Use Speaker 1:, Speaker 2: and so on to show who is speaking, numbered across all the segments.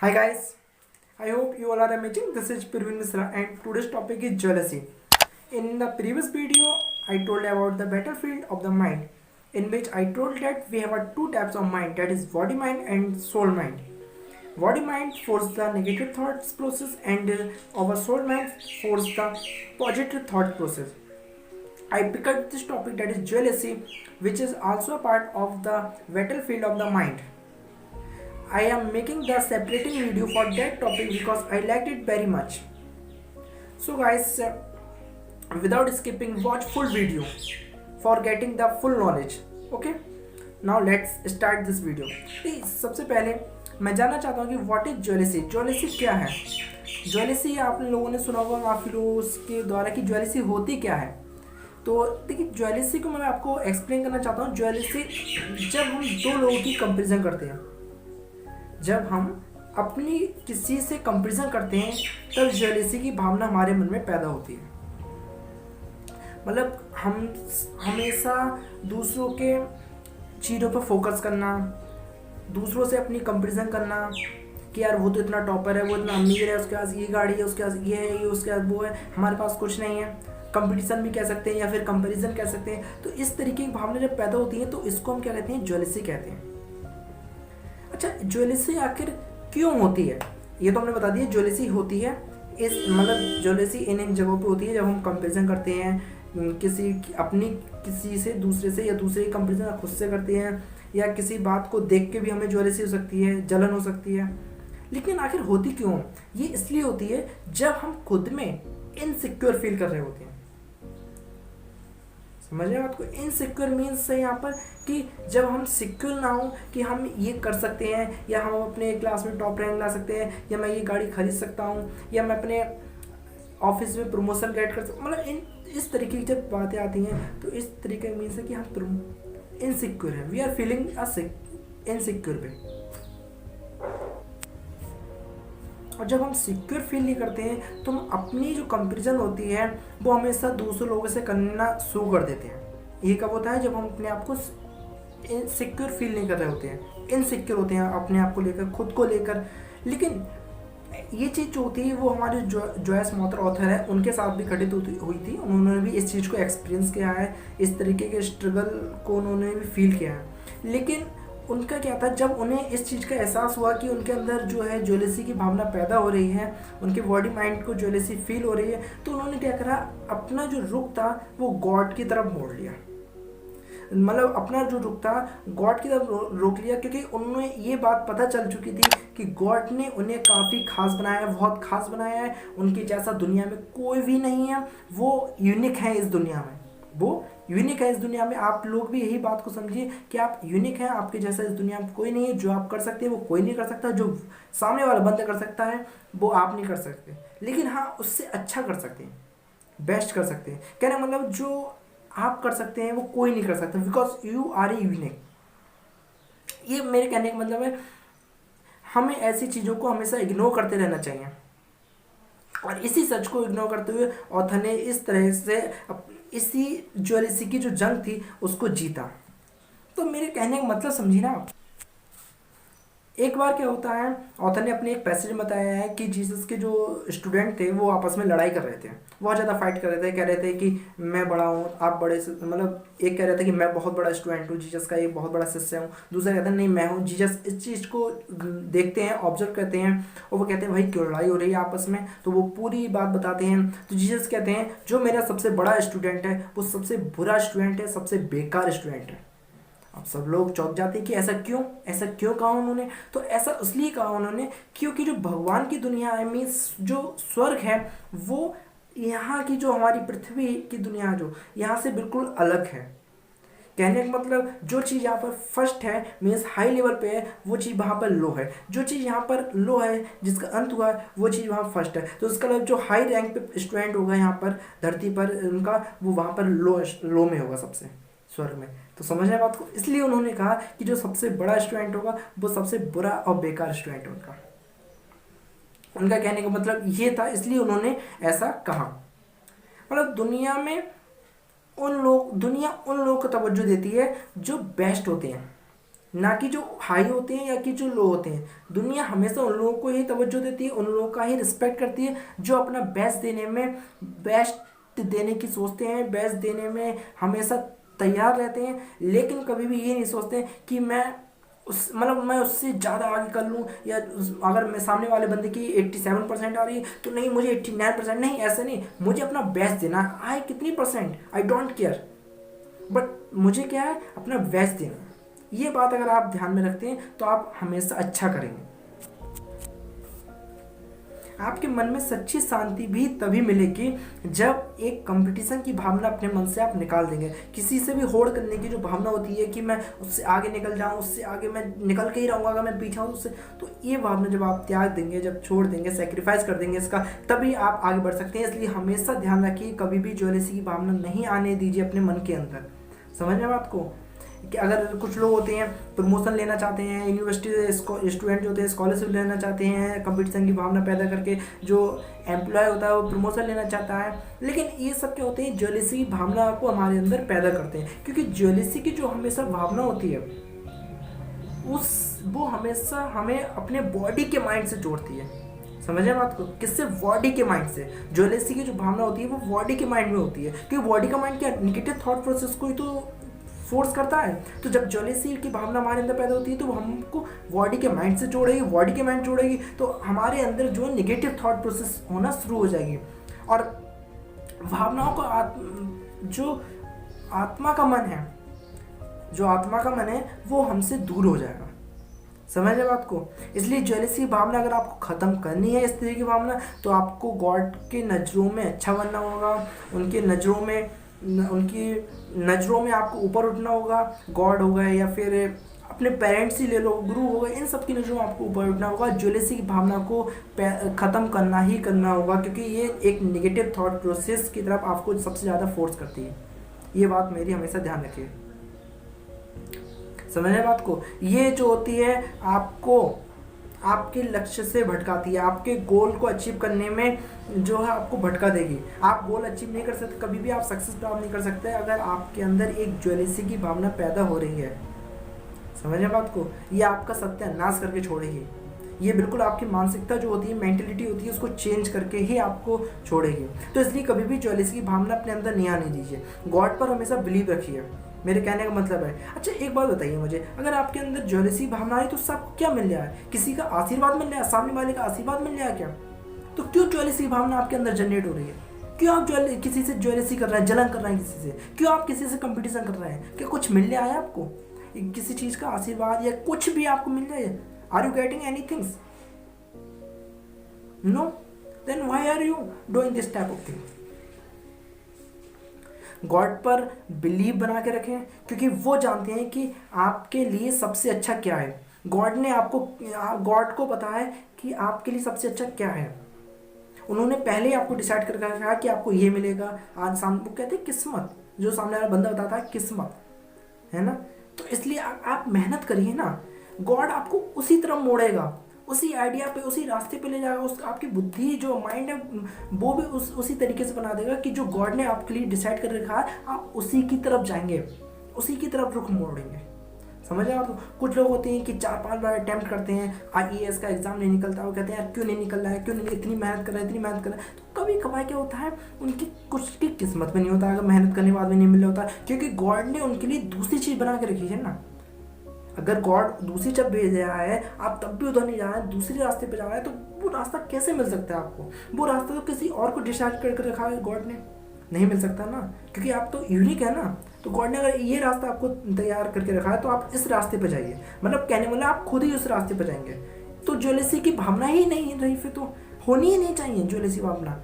Speaker 1: Hi guys, I hope you all are amazing. This is Pirvin Misra and today's topic is jealousy. In the previous video, I told about the battlefield of the mind, in which I told that we have two types of mind, that is body mind and soul mind. Body mind forces the negative thoughts process and our soul mind forces the positive thought process. I picked up this topic, that is jealousy, which is also a part of the battlefield of the mind. I am making the separating video for that topic because I liked it very much. So guys, without skipping, watch full video for getting the full knowledge. Okay, now let's start this video. सबसे पहले मैं जानना चाहता हूँ कि what is ज्वेलेसी। ज्वेलेसी क्या है? ज्वेलेसी आप लोगों ने सुना होगा काफ़ी लोगों के द्वारा कि ज्वेलेसी होती क्या है। तो देखिए, ज्वेलेसी को मैं आपको एक्सप्लेन करना चाहता हूँ। ज्वेलेसी जब हम दो लोगों की कंपेरिजन करते हैं, जब हम अपनी किसी से कंपेरिजन करते हैं, तब जेलेसी की भावना हमारे मन में पैदा होती है। मतलब हम हमेशा दूसरों के चीज़ों पर फोकस करना, दूसरों से अपनी कंपेरिजन करना कि यार वो तो इतना टॉपर है, वो इतना अमीर है, उसके पास ये गाड़ी है, उसके पास ये है, ये उसके पास वो है, हमारे पास कुछ नहीं है। कंपटीशन भी कह सकते हैं या फिर कंपैरिजन कह सकते हैं। तो इस तरीके की भावना जब पैदा होती है तो इसको हम क्या कहते हैं? ज्वेलेसी कहते हैं। अच्छा, ज्वेलेसी आखिर क्यों होती है? ये तो हमने बता दिया, ज्वेलेसी होती है इस मतलब ज्वेलेसी इन जगहों पे होती है जब हम कंपैरिजन करते हैं किसी से दूसरे से, या दूसरे की कंपैरिजन खुद से करते हैं, या किसी बात को देख के भी हमें ज्वेलेसी हो सकती है, जलन हो सकती है। लेकिन आखिर होती क्यों? ये इसलिए होती है जब हम खुद में इनसिक्योर फील कर रहे होते हैं। समझ रहे हैं बात को? इनसिक्योर मीन्स है यहाँ पर कि जब हम सिक्योर ना हो कि हम ये कर सकते हैं, या हम अपने क्लास में टॉप रैंक ला सकते हैं, या मैं ये गाड़ी खरीद सकता हूँ, या मैं अपने ऑफिस में प्रमोशन गेट कर सकता, मतलब इस तरीके की जब बातें आती हैं तो इस तरीके का मीन्स है कि हम इनसिक्योर हैं, वी आर फीलिंग इनसिक्योर पे। और जब हम सिक्योर फील नहीं करते हैं तो हम अपनी जो कंपैरिजन होती है वो हमेशा दूसरे लोगों से करना शुरू कर देते हैं। ये कब होता है? जब हम अपने आप को सिक्योर फील नहीं कर रहे होते हैं, इनसिक्योर होते हैं अपने आप को लेकर, खुद को लेकर। लेकिन ये चीज़ जो होती है वो हमारे जॉयस मॉथर ऑथर है, उनके साथ भी घटित हुई थी। उन्होंने भी इस चीज़ को एक्सपीरियंस किया है, इस तरीके के स्ट्रगल को उन्होंने भी फील किया है। लेकिन उनका क्या था, जब उन्हें इस चीज़ का एहसास हुआ कि उनके अंदर जो है ज्वेलेसी की भावना पैदा हो रही है, उनके बॉडी माइंड को ज्वेलेसी फील हो रही है, तो उन्होंने क्या करा, अपना जो रुख था वो गॉड की तरफ मोड़ लिया। मतलब अपना जो रुख था गॉड की तरफ रोक लिया, क्योंकि उन्हें ये बात पता चल चुकी थी कि गॉड ने उन्हें काफ़ी खास बनाया है, बहुत खास बनाया है। उनके जैसा दुनिया में कोई भी नहीं है, वो यूनिक है इस दुनिया में, वो यूनिक है इस दुनिया में। आप लोग भी यही बात को समझिए कि आप यूनिक हैं, आपके जैसा इस दुनिया में कोई नहीं है। जो आप कर सकते हैं वो कोई नहीं कर सकता, जो सामने वाला बंदा कर सकता है वो आप नहीं कर सकते, लेकिन हाँ उससे अच्छा कर सकते हैं, बेस्ट कर सकते हैं। कहने मतलब जो आप कर सकते हैं वो कोई नहीं कर सकता, because you are a unique. ये मेरे कहने का मतलब है, हमें ऐसी चीज़ों को हमेशा इग्नोर करते रहना चाहिए। और इसी सच को इग्नोर करते हुए ऑथर ने इस तरह से इसी ज्वेलेसी की जो जंग थी उसको जीता। तो मेरे कहने का मतलब समझी ना आप? एक बार क्या होता है, ऑथर ने अपने एक पैसेज में बताया है कि जीसस के जो स्टूडेंट थे वो आपस में लड़ाई कर रहे थे, बहुत ज़्यादा फाइट कर रहे थे। कह रहे थे कि मैं बड़ा हूँ, आप बड़े से, मतलब एक कह रहे थे कि मैं बहुत बड़ा स्टूडेंट हूँ, जीसस का एक बहुत बड़ा शिष्य हूँ। दूसरा कहता है नहीं मैं हूँ। जीसस इस चीज़ को देखते हैं, ऑब्जर्व करते हैं, और वो कहते हैं भाई क्यों लड़ाई हो रही है आपस में। तो वो पूरी बात बताते हैं। तो जीसस कहते हैं जो मेरा सबसे बड़ा स्टूडेंट है वो सबसे बुरा स्टूडेंट है, सबसे बेकार स्टूडेंट है। अब सब लोग चौंक जाते हैं कि ऐसा क्यों कहा उन्होंने? तो ऐसा इसलिए कहा उन्होंने क्योंकि जो भगवान की दुनिया है, मीन्स जो स्वर्ग है, वो यहाँ की जो हमारी पृथ्वी की दुनिया जो यहाँ से बिल्कुल अलग है। कहने का मतलब जो चीज़ यहाँ पर फर्स्ट है, मीन्स हाई लेवल पे है, वो चीज़ वहाँ पर लो है। जो चीज़ यहाँ पर लो है, जिसका अंत हुआ है, वो चीज़ वहाँ फर्स्ट है। तो इसका मतलब जो हाई रैंक पे स्टूडेंट होगा यहाँ पर धरती पर उनका, वो वहाँ पर लो में होगा, सबसे स्वर्ग में। तो समझ रहे बात को? इसलिए उन्होंने कहा कि जो सबसे बड़ा स्टूडेंट होगा वो सबसे बुरा और बेकार स्टूडेंट होगा। उनका कहने का मतलब ये था, इसलिए उन्होंने ऐसा कहा। मतलब दुनिया उन लोगों को तवज्जो देती है जो बेस्ट होते हैं, ना कि जो हाई होते हैं या कि जो लो होते हैं। दुनिया हमेशा उन लोगों को ही तवज्जो देती है, उन लोगों का ही रिस्पेक्ट करती है जो अपना बेस्ट देने में, बेस्ट देने की सोचते हैं, बेस्ट देने में हमेशा तैयार रहते हैं। लेकिन कभी भी ये नहीं सोचते कि मैं उस मतलब मैं उससे ज़्यादा आगे कर लूँ, या अगर मैं सामने वाले बंदे की 87% आ रही है तो नहीं मुझे 89%, नहीं ऐसा नहीं, मुझे अपना बेस्ट देना है। आए कितनी percent I don't care, but मुझे क्या है अपना बेस्ट देना है। ये बात अगर आप ध्यान में रखते हैं तो आप हमेशा अच्छा करेंगे। आपके मन में सच्ची शांति भी तभी मिलेगी जब एक कंपटीशन की भावना अपने मन से आप निकाल देंगे। किसी से भी होड़ करने की जो भावना होती है कि मैं उससे आगे निकल जाऊं, उससे आगे मैं निकल के ही रहूँगा, अगर मैं पीछे हूँ उससे, तो ये भावना जब आप त्याग देंगे, जब छोड़ देंगे, सेक्रीफाइस कर देंगे इसका, तभी आप आगे बढ़ सकते हैं। इसलिए हमेशा ध्यान रखिए, कभी भी ज्वेलसी की भावना नहीं आने दीजिए अपने मन के अंदर। समझ रहे बात को? कि अगर कुछ लोग होते हैं प्रमोशन लेना चाहते हैं, यूनिवर्सिटी स्टूडेंट जो होते हैं स्कॉलरशिप लेना चाहते हैं, कंपटीशन की भावना पैदा करके जो एम्प्लॉय होता है वो प्रमोशन लेना चाहता है, लेकिन ये सब क्या होते हैं ज्वेलसी की भावना को हमारे अंदर पैदा करते हैं। क्योंकि ज्वेलसी की जो हमेशा भावना होती है वो हमेशा हमें अपने बॉडी के माइंड से जोड़ती है। समझे बात को? किससे? बॉडी के माइंड से। ज्वेलसी की जो भावना होती है वो बॉडी के माइंड में होती है, क्योंकि बॉडी का माइंड क्या निगेटिव थॉट प्रोसेस को ही तो फोर्स करता है। तो जब ज्वेलसी की भावना हमारे अंदर पैदा होती है तो वो हमको बॉडी के माइंड से जोड़ेगी, बॉडी के माइंड जोड़ेगी तो हमारे अंदर जो नेगेटिव थॉट प्रोसेस होना शुरू हो जाएगी, और भावनाओं का जो आत्मा का मन है, जो आत्मा का मन है वो हमसे दूर हो जाएगा। समझ रहे बात को? इसलिए ज्वेलसी की भावना अगर आपको ख़त्म करनी है, इस तरह की भावना, तो आपको गॉड के नज़रों में अच्छा बनना होगा, उनकी नज़रों में आपको ऊपर उठना होगा। गॉड हो गए या फिर अपने पेरेंट्स ही ले लो, गुरु हो गए, इन सब की नज़रों में आपको ऊपर उठना होगा। ज्वेलसी की भावना को ख़त्म करना ही करना होगा, क्योंकि ये एक नेगेटिव थॉट प्रोसेस की तरफ आपको सबसे ज़्यादा फोर्स करती है। ये बात मेरी हमेशा ध्यान रखिए। समझने बात को? ये जो होती है आपको आपके लक्ष्य से भटकाती है, आपके गोल को अचीव करने में जो है आपको भटका देगी। आप गोल अचीव नहीं कर सकते, कभी भी आप सक्सेस प्राप्त नहीं कर सकते अगर आपके अंदर एक ज्वेलसी की भावना पैदा हो रही है। समझे बात को? ये आपका सत्यानाश करके छोड़ेगी। ये बिल्कुल आपकी मानसिकता जो होती है, मेंटेलिटी होती है, उसको चेंज करके ही आपको छोड़ेगी। तो इसलिए कभी भी ज्वेलसी की भावना अपने अंदर नहीं आने दीजिए। गॉड पर हमेशा बिलीव रखिए, मेरे कहने का मतलब है। अच्छा एक बात बताइए मुझे, अगर आपके अंदर ज्वेलसी भावना है तो सबको क्या मिल रहा है? किसी का आशीर्वाद मिल रहा है, सामने वाले का आशीर्वाद मिल रहा है क्या? तो क्यों ज्वेलसी भावना आपके अंदर जनरेट हो रही है? क्यों आप किसी से ज्वेलसी कर रहे हैं, जलन कर रहे हैं किसी से? क्यों आप किसी से कंपटीशन कर रहे हैं? क्या कुछ मिल रहा है आपको? किसी चीज़ का आशीर्वाद या कुछ भी आपको मिल रहा है? Are you getting anything? No, then why are you doing this type of thing? God पर बिलीव बना के रखें, क्योंकि वो जानते हैं कि आपके लिए सबसे अच्छा क्या है। गॉड को पता है कि आपके लिए सबसे अच्छा क्या है। उन्होंने पहले ही आपको डिसाइड करके रखा कि आपको ये मिलेगा। आज सामने वो कहते हैं किस्मत, जो सामने वाला बंदा बताता है किस्मत है ना। तो इसलिए आप मेहनत करिए ना, गॉड आपको उसी तरफ मोड़ेगा, उसी आइडिया पे, उसी रास्ते पे ले जाएगा। उस आपकी बुद्धि जो माइंड है वो भी उसी तरीके से बना देगा कि जो गॉड ने आपके लिए डिसाइड कर रखा है आप उसी की तरफ जाएंगे, उसी की तरफ रुख मोड़ेंगे। समझ रहे आप? कुछ लोग होते हैं कि 4-5 बार अटैम्प्ट करते हैं, IAS का एग्जाम नहीं निकलता, वो कहते हैं यार क्यों नहीं निकल रहा है, क्यों नहीं, इतनी मेहनत कर रहा है, इतनी मेहनत कर रहा है। तो कभी कभार क्या होता है, उनकी कुछ की किस्मत में नहीं होता, अगर मेहनत करने के बाद भी नहीं मिल रहा होता, क्योंकि गॉड ने उनके लिए दूसरी चीज़ बना के रखी है ना। अगर गॉड दूसरी जब भेज रहा है, आप तब भी उधर नहीं जा रहे हैं, दूसरे रास्ते पे जा रहे हैं, तो वो रास्ता कैसे मिल सकता है आपको? वो रास्ता तो किसी और को डिसाइड करके रखा है गॉड ने, नहीं मिल सकता ना, क्योंकि आप तो यूनिक है ना। तो गॉड ने अगर ये रास्ता आपको तैयार करके रखा है तो आप इस रास्ते पे जाइए, मतलब कहने वाला आप खुद ही उस रास्ते पे जाएंगे। तो ज्वेलसी की भावना ही नहीं रही, फिर तो होनी ही नहीं चाहिए ज्वेलसी भावना।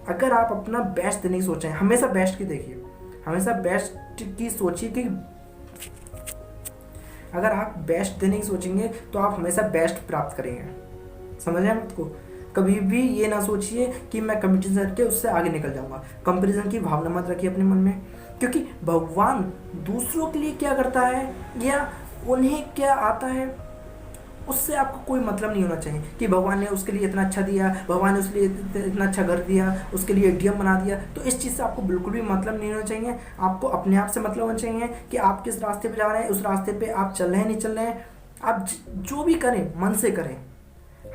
Speaker 1: अगर आप अपना बेस्ट नहीं सोचें, हमेशा बेस्ट की देखिए, हमेशा बेस्ट की सोचिए कि अगर आप बेस्ट देने की सोचेंगे तो आप हमेशा बेस्ट प्राप्त करेंगे। समझ रहे हैं आपको? कभी भी ये ना सोचिए कि मैं कंपटीशन करके उससे आगे निकल जाऊंगा। कंपैरिजन की भावना मत रखिए अपने मन में, क्योंकि भगवान दूसरों के लिए क्या करता है या उन्हें क्या आता है उससे आपको कोई मतलब नहीं होना चाहिए कि भगवान ने उसके लिए इतना अच्छा दिया, भगवान ने उसके लिए इतना अच्छा घर दिया, उसके लिए एटीएम बना दिया। तो इस चीज़ से आपको बिल्कुल भी मतलब नहीं होना चाहिए। आपको अपने आप से मतलब होना चाहिए कि आप किस रास्ते पे जा रहे हैं, उस रास्ते पे आप चल रहे हैं नहीं चल रहे हैं। आप जो भी करें मन से करें,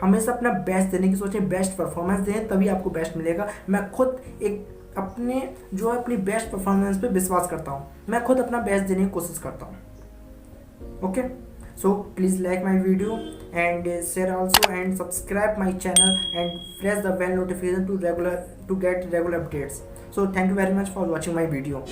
Speaker 1: हमेशा अपना बेस्ट देने की सोचें, बेस्ट परफॉर्मेंस दें, तभी आपको बेस्ट मिलेगा। मैं खुद एक अपने जो है अपनी बेस्ट परफॉर्मेंस पे विश्वास करता हूँ, मैं खुद अपना बेस्ट देने की कोशिश करता हूँ। Okay, so please like my video and share also and subscribe my channel and press the bell notification to get regular updates. So thank you very much for watching my video.